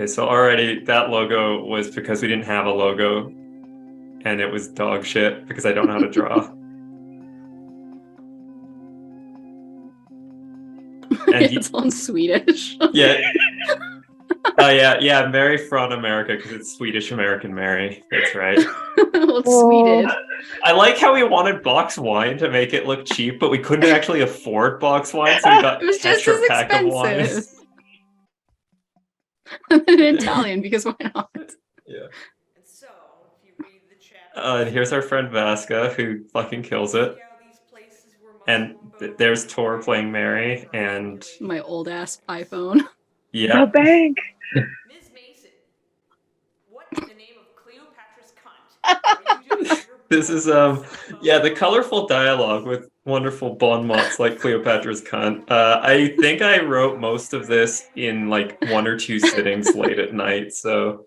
Okay, so already that logo was because we didn't have a logo, and it was dog shit because I don't know how to draw. And It's on Swedish. yeah, yeah, Mary Från Amerika because it's Swedish American Mary. That's right. Well, it's Swedish. I like how we wanted box wine to make it look cheap, but we couldn't actually afford box wine, so we got It was just Tetra as Pak of wine. expensive. In Italian, because why not? Yeah. And here's our friend Vasca, who fucking kills it. And there's Tor playing Mary, and My old ass iPhone. yeah, The bank. Ms. Mason, what in the name of Cleopatra's cunt are you doing? this is yeah, the colorful dialogue with wonderful bon mots like Cleopatra's cunt. I think I wrote most of this in like 1 or 2 sittings late at night, so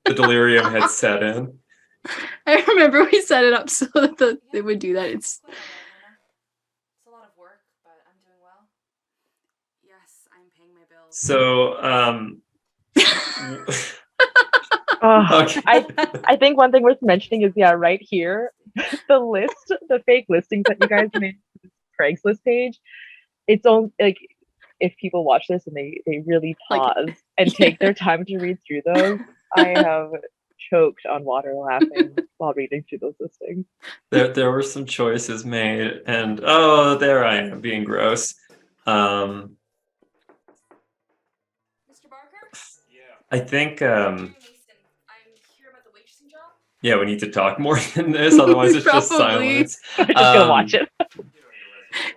the delirium had set in. I remember we set it up so that they would do that. It's a lot of work, but I'm doing well. Yes, I'm paying my bills. So okay. I think one thing worth mentioning is right here, the fake listings that you guys made for this Craigslist page. It's only like if people watch this and they really pause and take their time to read through those. I have choked on water laughing while reading through those listings. There were some choices made, and oh, there I am being gross. Mr. Barker? I think Mason, I'm here about the waitressing job. yeah, we need to talk more than this, otherwise it's just Probably. silence. I'm just gonna watch it.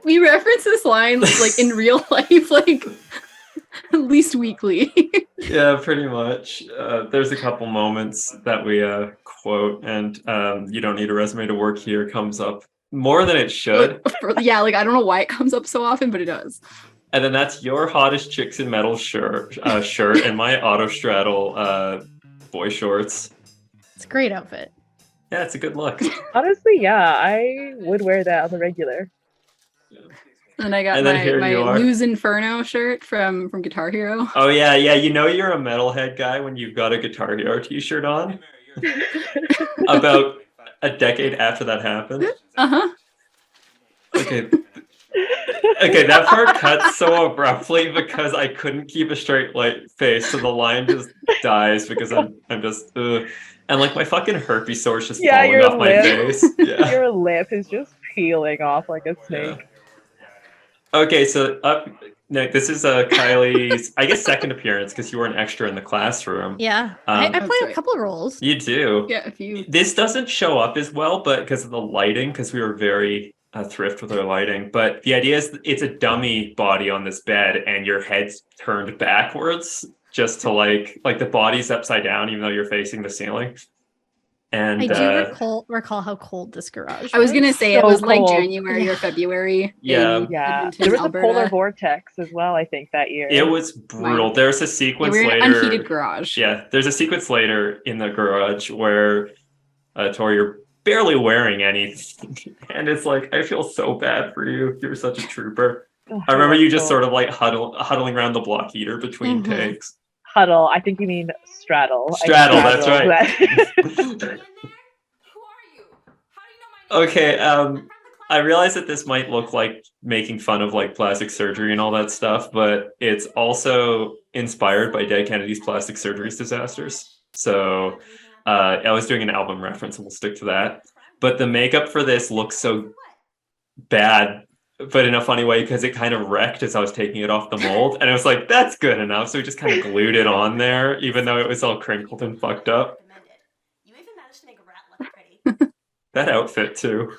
we reference this line like in real life, like at least weekly. Yeah, pretty much. There's a couple moments that we quote, and you don't need a resume to work here comes up more than it should. Yeah, like I don't know why it comes up so often, but it does. And then that's your hottest chicks in metal shirt and my autostraddle boy shorts. It's a great outfit. Yeah, it's a good look. Honestly, yeah, I would wear that on the regular. And I got And then here my you are. Lose Inferno shirt from Guitar Hero. Oh yeah, you know you're a metalhead guy when you've got a Guitar Hero t-shirt on. About a decade after that happened. Uh-huh. Okay, that part cuts so abruptly because I couldn't keep a straight face, so the line just dies because I'm just and like my fucking herpes sore is just falling off my face. Yeah. Your lip is just peeling off like a snake. Yeah. Okay, so Nick, this is Kylie's, I guess, second appearance because you were an extra in the classroom. Yeah, I That's played right. a couple of roles. You do. Yeah, if you This doesn't show up as well, but because of the lighting, because we were very thrift with our lighting. But the idea is it's a dummy body on this bed, and your head's turned backwards, just to like the body's upside down, even though you're facing the ceiling. And I do recall how cold this garage was. I was gonna say it So was like cold. January or February. Yeah. in Yeah, Edmonton, there was Alberta. a polar vortex as well, I think, that year. it was brutal. Wow. There's a Yeah, sequence we were in later. an unheated garage. Yeah, there's a sequence later in the garage where Tori, you're barely wearing anything, and it's like I feel so bad for you. You're such a trooper. I remember you just sort of like huddling around the block heater between Mhm. takes. Huddle. I think you mean straddle. Straddle, that's right. Who are you? How do you know my name? Okay, I'm from the I realize that this might look like making fun of like plastic surgery and all that stuff, but it's also inspired by Dead Kennedy's plastic surgeries disasters. So I was doing an album reference and we'll stick to that. But the makeup for this looks so bad, but in a funny way because it kind of wrecked as I was taking it off the mold. And I was like, that's good enough. So we just kind of glued it on there, even though it was all crinkled and fucked up. You even managed to make a rat look pretty. That outfit too.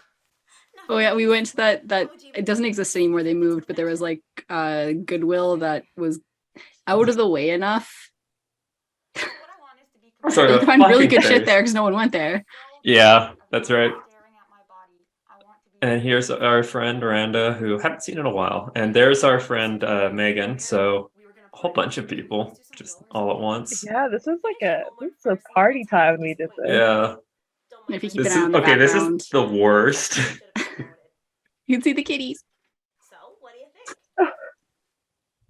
Oh yeah, we went to that it doesn't exist anymore. They moved, but there was like Goodwill that was out of the way enough. What I want is to be Sort You of find really fucking good shit face. there because no one went there. Yeah, that's right. And here's our friend Miranda, who haven't seen in a while. And there's our friend Megan. So a whole bunch of people just all at once. Yeah, this is a party time when we did this. Yeah. And if you keep This an eye is on the okay. This background, is the worst. you can see the kitties. So, what do you think?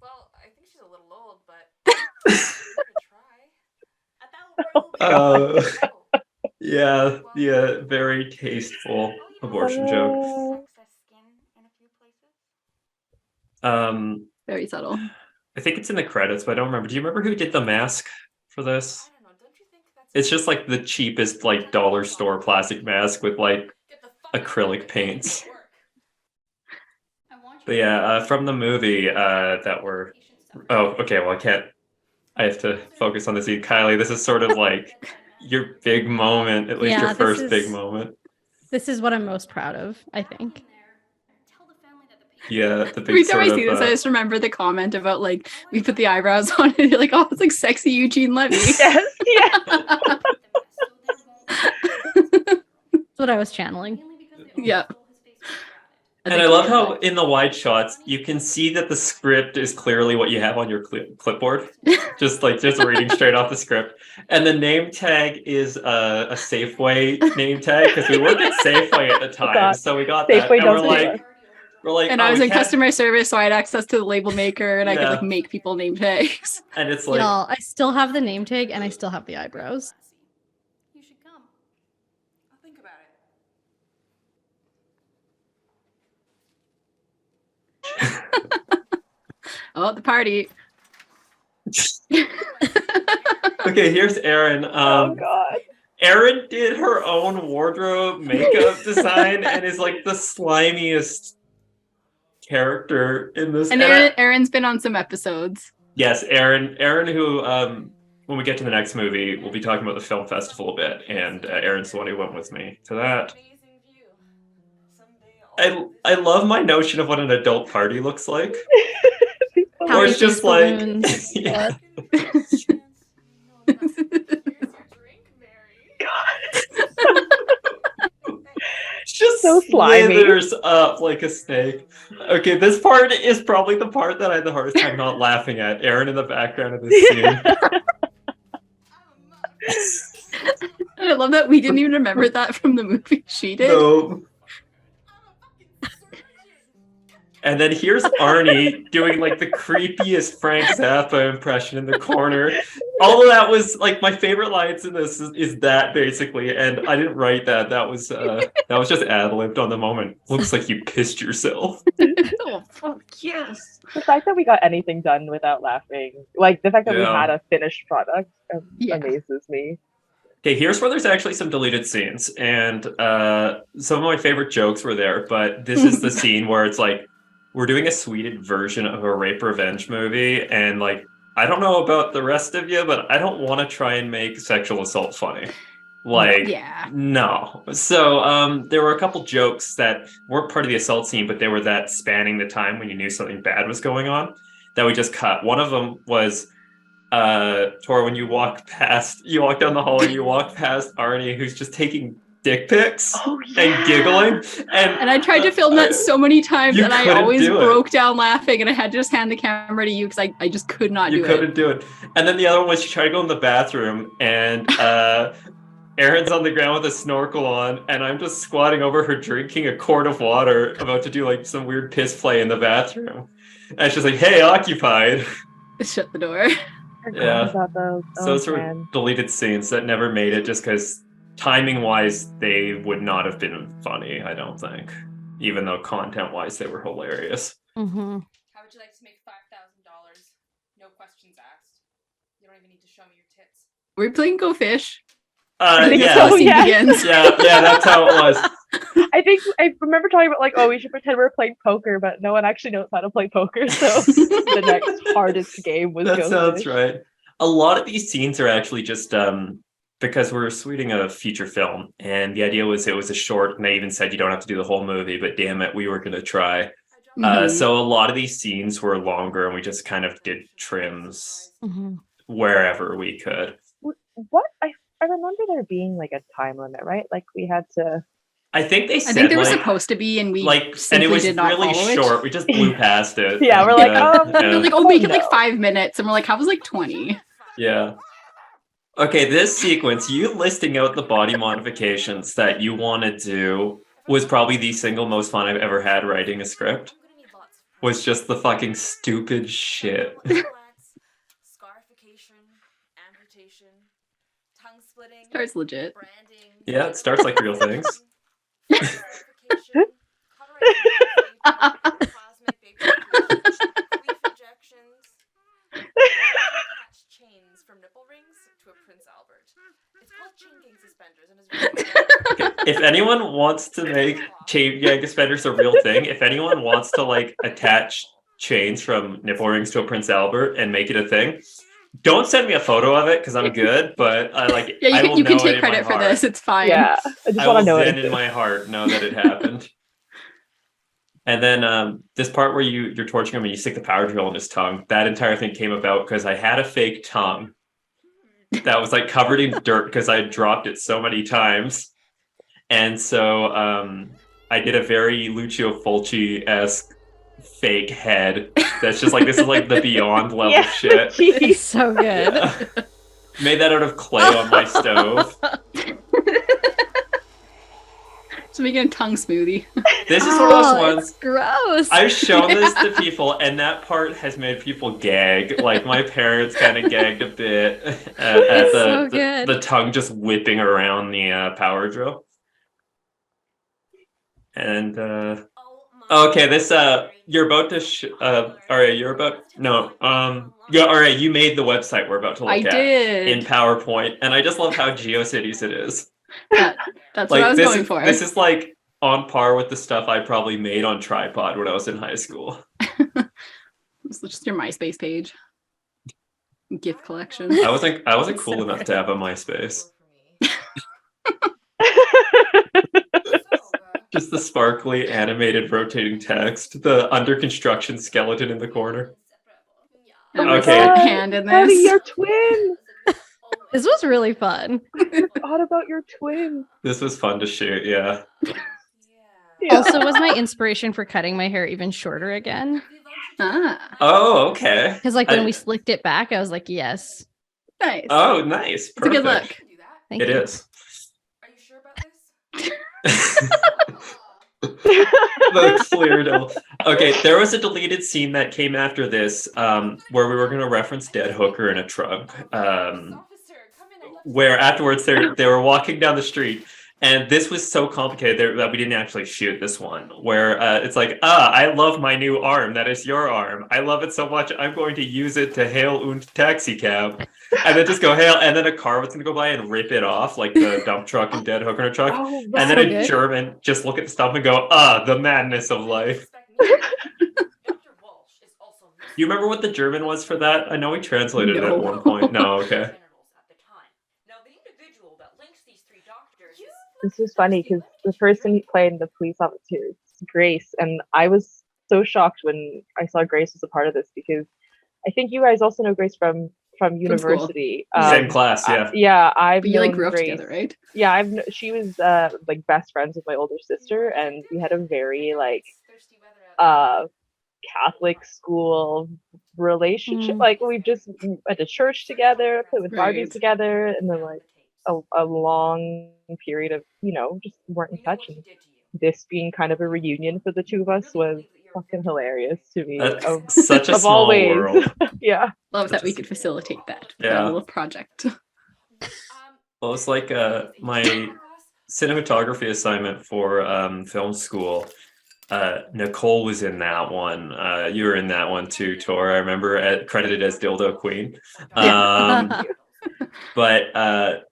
Well, I think she's a little old, but I could try. Uh, yeah, very tasteful abortion joke. Very subtle. I think it's in the credits, but I don't remember. Do you remember who did the mask for this? It's just like the cheapest like dollar store plastic mask with like acrylic paints. But yeah, from the movie that we're. Oh, okay. Well, I can't. I have to focus on the scene. Kylie, this is sort of like your big moment, at least Yeah, your first big moment. This is what I'm most proud of, I think. Yeah, the big Every time sort I of. see this, I just remember the comment about like we put the eyebrows on it. You're like, oh, it's like sexy Eugene Levy. Yes, yes. That's what I was channeling. Yeah. And I love how in the wide shots you can see that the script is clearly what you have on your clipboard, just reading straight off the script. And the name tag is a Safeway name tag because we worked at Safeway at the time, so we got Safeway that. And does we're like, and oh, I was we in can't- customer service, so I had access to the label maker, and I could Yeah. like make people name tags. And it's like, Y'all, I still have the name tag and I still have the eyebrows. You should come. I'll think about it. Oh, the party. okay, here's Erin. Oh god. Erin did her own wardrobe makeup design and is like the slimiest character in this. And Erin's been on some episodes. Yes, Erin, who, when we get to the next movie, we'll be talking about the film festival a bit, and Erin's the one who went with me to that. Amazing view. Someday I love my notion of what an adult party looks like. Or Happy it's just face like, balloons. yeah. Here's your drink, Mary. It's just So slimy. slithers up like a snake. Okay, this part is probably the part that I had the hardest time not laughing at. Erin in the background of this scene. And I love that we didn't even remember that from the movie she did. No. And then here's Arnie doing like the creepiest Frank Zappa impression in the corner. All of that was like my favorite lines in this is that basically, and I didn't write that. That was just ad-libbed on the moment. Looks like you pissed yourself. Oh fuck yes. The fact that we got anything done without laughing, like the fact that we Yeah. had a finished product, Yeah. amazes me. Okay, here's where there's actually some deleted scenes, and some of my favorite jokes were there. But this is the scene where it's like we're doing a sweeted version of a rape revenge movie, and like I don't know about the rest of you, but I don't want to try and make sexual assault funny. Like, Yeah. no. So there were a couple jokes that weren't part of the assault scene, but they were that spanning the time when you knew something bad was going on that we just cut. One of them was Tor, when you walk down the hall and you walk past Arnie, who's just taking dick pics and giggling. And I tried to film that so many times, You and I couldn't always do it. broke down laughing, and I had to just hand the camera to you because I just could not You do couldn't it. do it. And then the other one was she tried to go in the bathroom, and Erin's on the ground with a snorkel on, and I'm just squatting over her drinking a quart of water, about to do like some weird piss play in the bathroom. And she's like, "Hey, occupied." Shut the door. Forgot Yeah. about those. So Oh, those were man. deleted scenes that never made it just because timing wise they would not have been funny, I don't think. Even though content wise they were hilarious. Mm-hmm. How would you like to make $5,000? No questions asked. You don't even need to show me your tits. We're playing Go Fish. think Yeah. so. Scene yeah. begins. Yeah, that's how it was. I think I remember talking about like, oh, we should pretend we're playing poker, but no one actually knows how to play poker. So the next hardest game was That Go sounds Fish. right. A lot of these scenes are actually just because we're shooting a feature film, and the idea was it was a short, and they even said you don't have to do the whole movie, but damn it, we were going to try. Mhm. So a lot of these scenes were longer, and we just kind of did trims Mm-hmm. wherever we could. What I remember there being like a time limit, right? Like we had to. I think they I said think there was like, supposed to be, and we and simply it was did not really follow short. it. We just blew past it. Yeah, we're like, oh, We were like, oh, make it like No. 5 minutes, and we're like, how was like 20? Yeah. Okay, this sequence, you listing out the body modifications that you want to do was probably the single most fun I've ever had writing a script. Was just the fucking stupid shit. Scarification, amputation, Starts legit. branding, Yeah, it starts like real things. verification, cauterization, plasmic vaporization, leaf injections. Attach chains from nipple rings to a Prince Albert. It's called chain gang suspenders and is very If anyone wants to make chain gang suspenders a real thing, if anyone wants to like attach chains from nipple rings to a Prince Albert and make it a thing, don't send me a photo of it because I'm good. But I like. Yeah, I will you know can it take in credit my for heart. this. It's fine. Yeah, I just I want will to know then it. in my heart know that it happened. And then this part where you're torturing him and you stick the power drill in his tongue, that entire thing came about because I had a fake tongue that was like covered in dirt because I had dropped it so many times. And so I did a very Lucio Fulci-esque fake head that's just like, this is like the beyond level Yeah, shit. It's jeez. so good. Yeah. Made that out of clay on my stove. Just making a tongue smoothie. This is one of those Oh, ones. it's gross. I've shown this to people, and that part has made people gag. Like my parents kind of gagged a bit at It's the, so the good. the tongue just whipping around the power drill. And okay, this you're about to all right, you're about yeah, all right, you made the website we're about to look I at did. in PowerPoint, and I just love how GeoCities it is. That's what I was going for. This is like on par with the stuff I probably made on tripod when I was in high school. It's just your MySpace page. Gift collection. I wasn't cool enough to have a MySpace. Just the sparkly animated rotating text, the under construction skeleton in the corner. And Okay. there's a hand in Buddy, this. your twin. This was really fun. What about your twin? This was fun to shoot, yeah. Yeah. Also, was my inspiration for cutting my hair even shorter again. Ah, Oh, okay. Because like when I- we slicked it back, I was like, yes. nice. Oh, nice. It's a good Perfect. look. Thank It you. is. Are you sure about this? The clear devil. Okay, there was a deleted scene that came after this, where we were going to reference Dead Hooker in a trunk. Where afterwards they were walking down the street, and this was so complicated that we didn't actually shoot this one. Where it's like, I love my new arm. That is your arm. I love it so much. I'm going to use it to hail und taxi cab, and then just go hail, and then a car was going to go by and rip it off, like the dump truck and Dead Hooker truck. Oh, And then So in good. German, just look at the stuff and go, the madness of life. You remember what the German was for that? I know we translated it No. at one point. No, okay. This was funny because the person playing the police officer is Grace, and I was so shocked when I saw Grace was a part of this because I think you guys also know Grace from school. university. Same class, yeah. Yeah, I've But you like known grew up Grace. together, right? Yeah, she was like best friends with my older sister, and we had a very like Catholic school relationship. Mm. Like we just went to church together, played with Barbies Right. together, and then like a long period of just weren't in touch. And this being kind of a reunion for the two of us was fucking hilarious to me. That's such a of all small ways. world. Yeah. Love that we could facilitate that. Yeah. That little project. Well, it's like my cinematography assignment for film school. Nicole was in that one. You were in that one too, Tor. I remember credited as Dildo Queen. But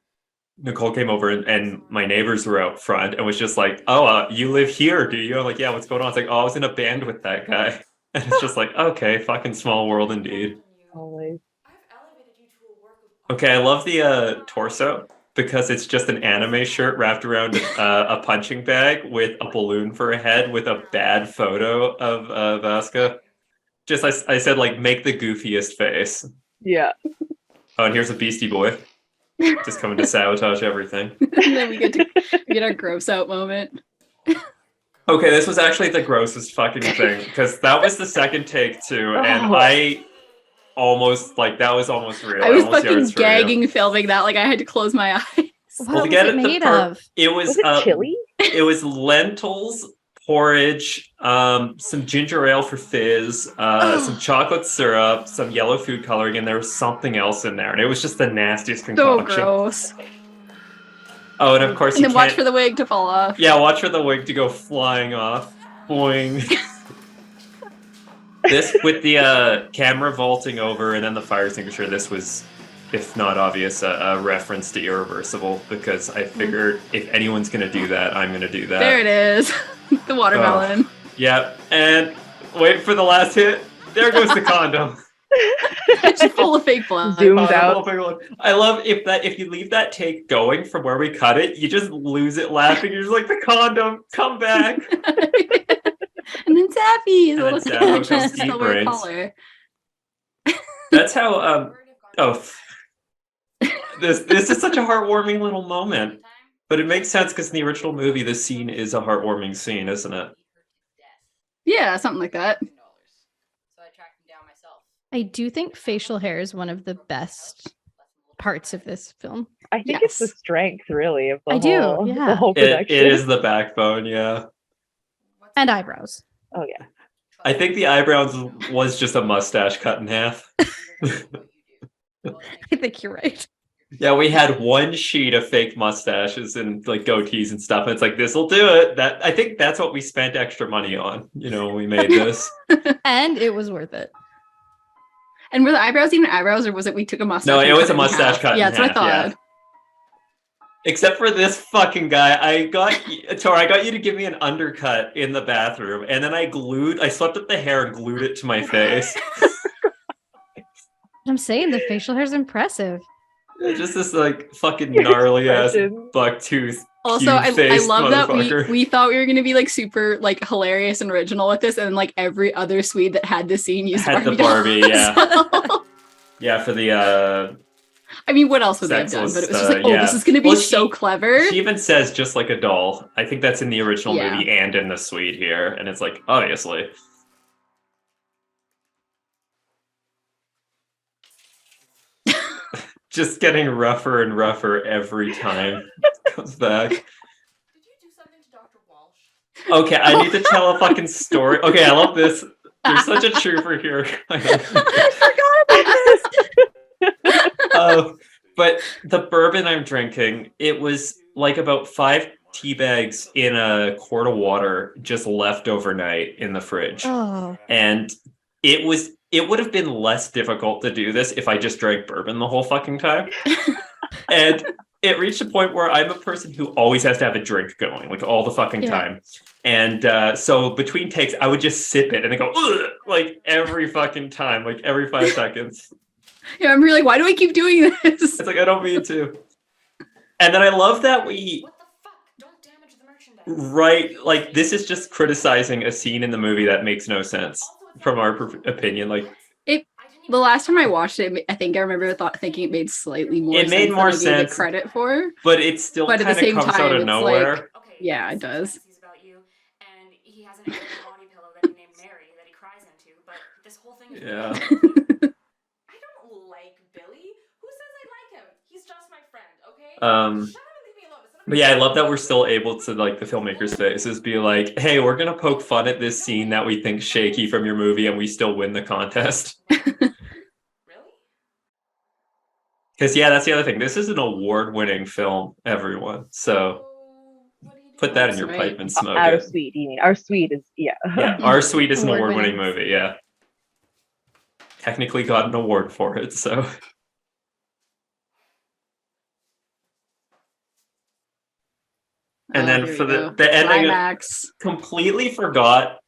Nicole came over and my neighbors were out front and was just like, you live here, do you? I'm like, yeah, what's going on? It's like, I was in a band with that guy. And it's just like, okay, fucking small world indeed. Always. Okay, I love the torso because it's just an anime shirt wrapped around a punching bag with a balloon for a head with a bad photo of Vasca. Just, I said, like, make the goofiest face. Yeah. Oh, and here's a Beastie Boy. Just coming to sabotage everything. And then we get our gross out moment. Okay, this was actually the grossest fucking thing because that was the second take too, and Oh. I almost that was almost real. I was almost fucking yards for real. gagging filming that. Like I had to close my eyes. What Well, to was get it at the made part- of? It was Was it chili? It was lentils, porridge, some ginger ale for fizz, some chocolate syrup, some yellow food coloring, and there was something else in there, and it was just the nastiest So concoction. gross. Oh, and of course And you then watch can't. for the wig to fall off. Yeah, watch for the wig to go flying off. Boing. This with the camera vaulting over and then the fire extinguisher. This was, if not obvious, a reference to Irreversible because I figured if anyone's gonna do that, I'm gonna do that. There it is. The watermelon. Yep. And wait for the last hit. There goes the condom. It's full of fake blood. Zoomed out. I love if you leave that take going from where we cut it, you just lose it laughing. You're just like the condom, come back. And then Zappy is And a then little Zappy goes deep silver brains. color. That's how this is such a heartwarming little moment. But it makes sense because in the original movie, the scene is a heartwarming scene, isn't it? Yeah, something like that. So I tracked him down myself. I do think facial hair is one of the best parts of this film. I think it's the Yes. strength, really, of the I do, whole, yeah. the whole It production. is the backbone, yeah. And eyebrows. Oh yeah. I think the eyebrows was just a mustache cut in half. I think you're right. Yeah, we had one sheet of fake mustaches and like goatees and stuff. And it's like, this'll do it. I think that's what we spent extra money on, when we made this. And it was worth it. And were the eyebrows even eyebrows, or was it we took a mustache? No, and it was cut a in mustache half? cut Yeah, in that's what I half, thought. Except for this fucking guy. I got you to give me an undercut in the bathroom, and then I swept up the hair and glued it to my face. I'm saying the facial hair is impressive. Just this like fucking Your gnarly ass expression. bucktooth. Also, I cube-faced love that motherfucker. we thought we were gonna be like super like hilarious and original with this, and like every other Swede that had this scene used Had the Barbie. Barbie, yeah. So, Yeah, for the I mean, what else would they have done? Sexless, But it was just like, oh, yeah. this is gonna be Well, so clever. she even says just like a doll. I think that's in the original Yeah. movie and in the suite here, and it's like obviously. Just getting rougher and rougher every time it comes back. Did you do something to Dr. Walsh? Okay, I need to tell a fucking story. Okay, I love this. You're such a trooper here. I forgot about this. But the bourbon I'm drinking, it was like about 5 tea bags in a quart of water just left overnight in the fridge. Oh. And it would have been less difficult to do this if I just drank bourbon the whole fucking time. And it reached a point where I'm a person who always has to have a drink going, like all the fucking time. And so between takes, I would just sip it and then go, ugh, like every fucking time, like every 5 seconds. Yeah, I'm really like, why do I keep doing this? It's like, I don't mean to. And then I love that we, What the fuck? Don't damage the merchandise. right, like this is just criticizing a scene in the movie that makes no sense from our opinion. Like, The last time I watched it, I think I remember thinking it made slightly more It sense made more than I gave it sense. credit for. but it still But at kind the of same comes time, out of it's nowhere. like- Okay, Yeah, he it does. fantasies about you, and he has an alien body pillow that he named Mary that he cries into, but this whole thing is Yeah. I don't like Billy. Who says I like him? He's just my friend, okay? Um, Shut up and leave me alone. It's none of But your yeah, I love that business. we're still able to, like, the filmmakers' faces be like, hey, we're gonna poke fun at this scene that we think shaky from your movie and we still win the contest. Really? Because yeah, that's the other thing. This is an award-winning film, everyone. So What do you do? put that in your That's pipe right. and smoke Our it. suite, you mean? Our suite is Yeah, Our Sweet is an Award-winning. award-winning movie, yeah. Technically got an award for it, so. And then here for we go. the ending, Climax. completely forgot,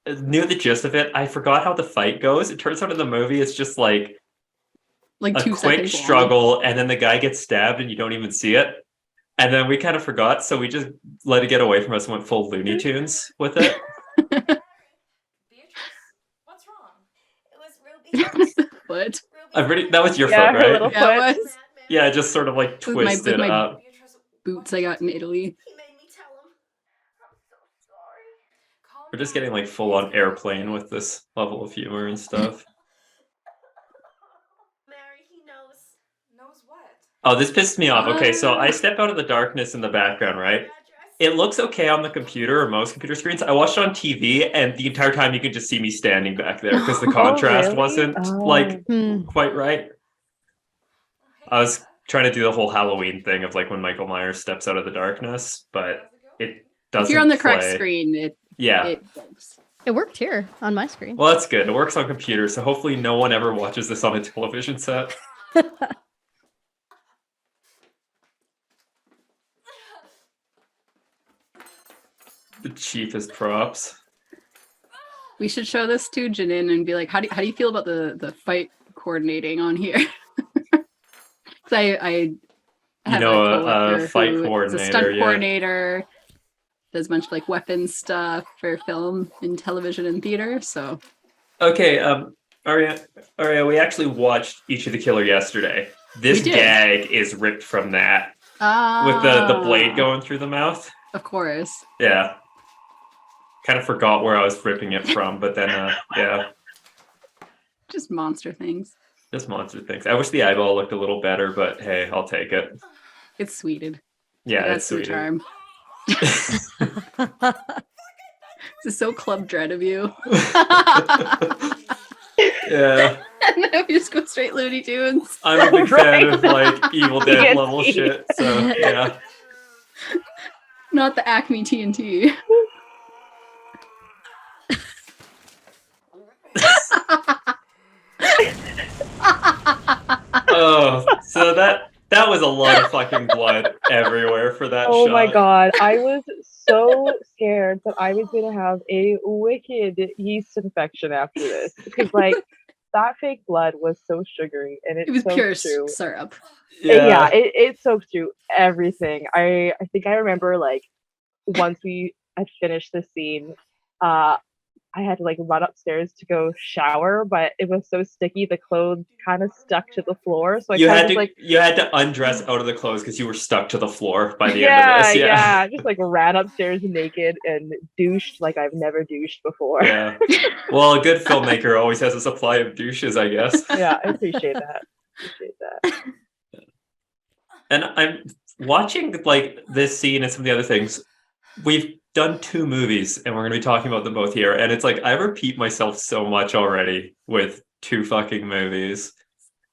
knew the gist of it. I forgot how the fight goes. It turns out in the movie, it's just like Like a 2 quick seconds long. struggle, and then the guy gets stabbed and you don't even see it. And then we kind of forgot, so we just let it get away from us and went full Looney Tunes with it. Beatrice, what's wrong? It was Ruby's What? That was your Yeah, foot, her right? little Yeah, it foot. was. Yeah, just sort of like With my- twisted with my- up. Beatrice, Boots I got in Italy. He made me tell him. I'm so sorry. calm We're just down. getting like full on airplane with this level of humor and stuff. Mary, he knows. Knows what? Oh, this pissed me off. Okay, so I step out of the darkness in the background, right? Address. It looks okay on the computer or most computer screens. I watched it on TV, and the entire time you could just see me standing back there because the Oh, contrast really? wasn't Oh. like Hmm. quite right. Oh, hey, I was Lisa. trying to do the whole Halloween thing of like when Michael Myers steps out of the darkness, but it doesn't. If you're on the correct play. screen, it works. It worked here on my screen. Well, that's good. It works on computer, so hopefully no one ever watches this on a television set. The cheapest props. We should show this to Janine and be like, how do you feel about the fight coordinating on here? Because I have a fight who coordinator, is a stunt coordinator, does a bunch of like weapons stuff for film and television and theater. So okay, Aria, we actually watched Each of the Killer yesterday. This gag is ripped from that with the blade going through the mouth. Of course. Yeah. Kind of forgot where I was ripping it from, but then yeah. Just monster things. Just monster things. I wish the eyeball looked a little better, but hey, I'll take it. It's sweeted. Yeah, that's it's the sweeted. charm. This is so Club Dread of you. Yeah. And then we just go straight Looney Tunes. I'm a big fan of Right. like Evil Dead level shit, so yeah. Not the Acme TNT. Oh, so that was a lot of fucking blood everywhere for that Oh shot. my god, I was so scared that I was gonna have a wicked yeast infection after this because like that fake blood was so sugary and it It was pure through. syrup. Yeah, it soaked through everything. I think I remember like once we had finished the scene, I had to like run upstairs to go shower, but it was so sticky the clothes kind of stuck to the floor. So I you kind had of to like you had to undress out of the clothes because you were stuck to the floor by the end of this. Yeah. just like ran upstairs naked and douched like I've never douched before. Yeah. Well, a good filmmaker always has a supply of douches, I guess. Yeah, I appreciate that. And I'm watching like this scene and some of the other things. We've done 2 movies and we're going to be talking about them both here. And it's like I repeat myself so much already with 2 fucking movies.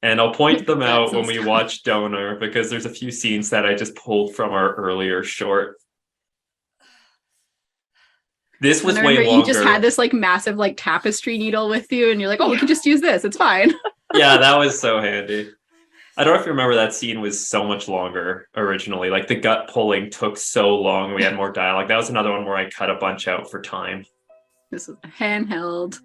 And I'll point them out when we watch Donor because there's a few scenes that I just pulled from our earlier short. This was way longer. You just had this like massive like tapestry needle with you and you're like, oh, we can just use this. It's fine. Yeah, that was so handy. I don't know if you remember that scene was so much longer originally. Like the gut pulling took so long. We had more dialogue. That was another one where I cut a bunch out for time. This is handheld.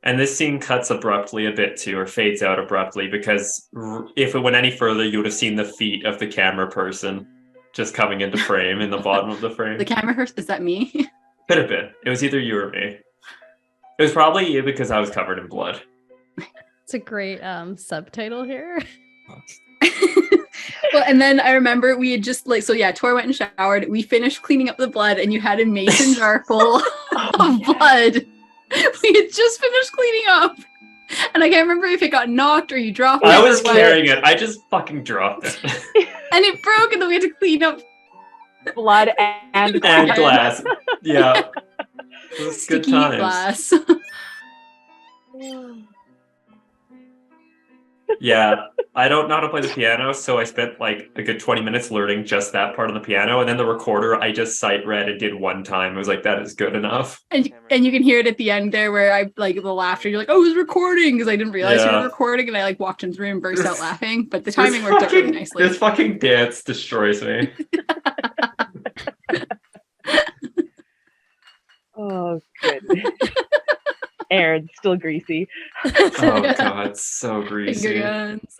And this scene cuts abruptly a bit too, or fades out abruptly, because if it went any further, you would have seen the feet of the camera person just coming into frame in the bottom of the frame. The camera person, is that me? Could have been. It was either you or me. It was probably you because I was covered in blood. It's a great subtitle here. Well, and then I remember we had just like, so yeah, Tor went and showered. We finished cleaning up the blood and you had a mason jar full of blood. We had just finished cleaning up. And I can't remember if it got knocked or you dropped it. I was or what. carrying it. I just fucking dropped it. And it broke and then we had to clean up Blood and And glass. Yeah. It was good sticky times. glass. Yeah, I don't know how to play the piano, so I spent like a good 20 minutes learning just that part on the piano, and then the recorder I just sight read and did one time. I was like, that is good enough. And you can hear it at the end there where I like the laughter. You're like, oh, it was recording because I didn't realize you Yeah. were recording, and I like walked into the room and burst out laughing. But the timing worked out really nicely. This fucking dance destroys me. Oh, good. Aaron's still greasy. Oh god, so greasy. Finger guns.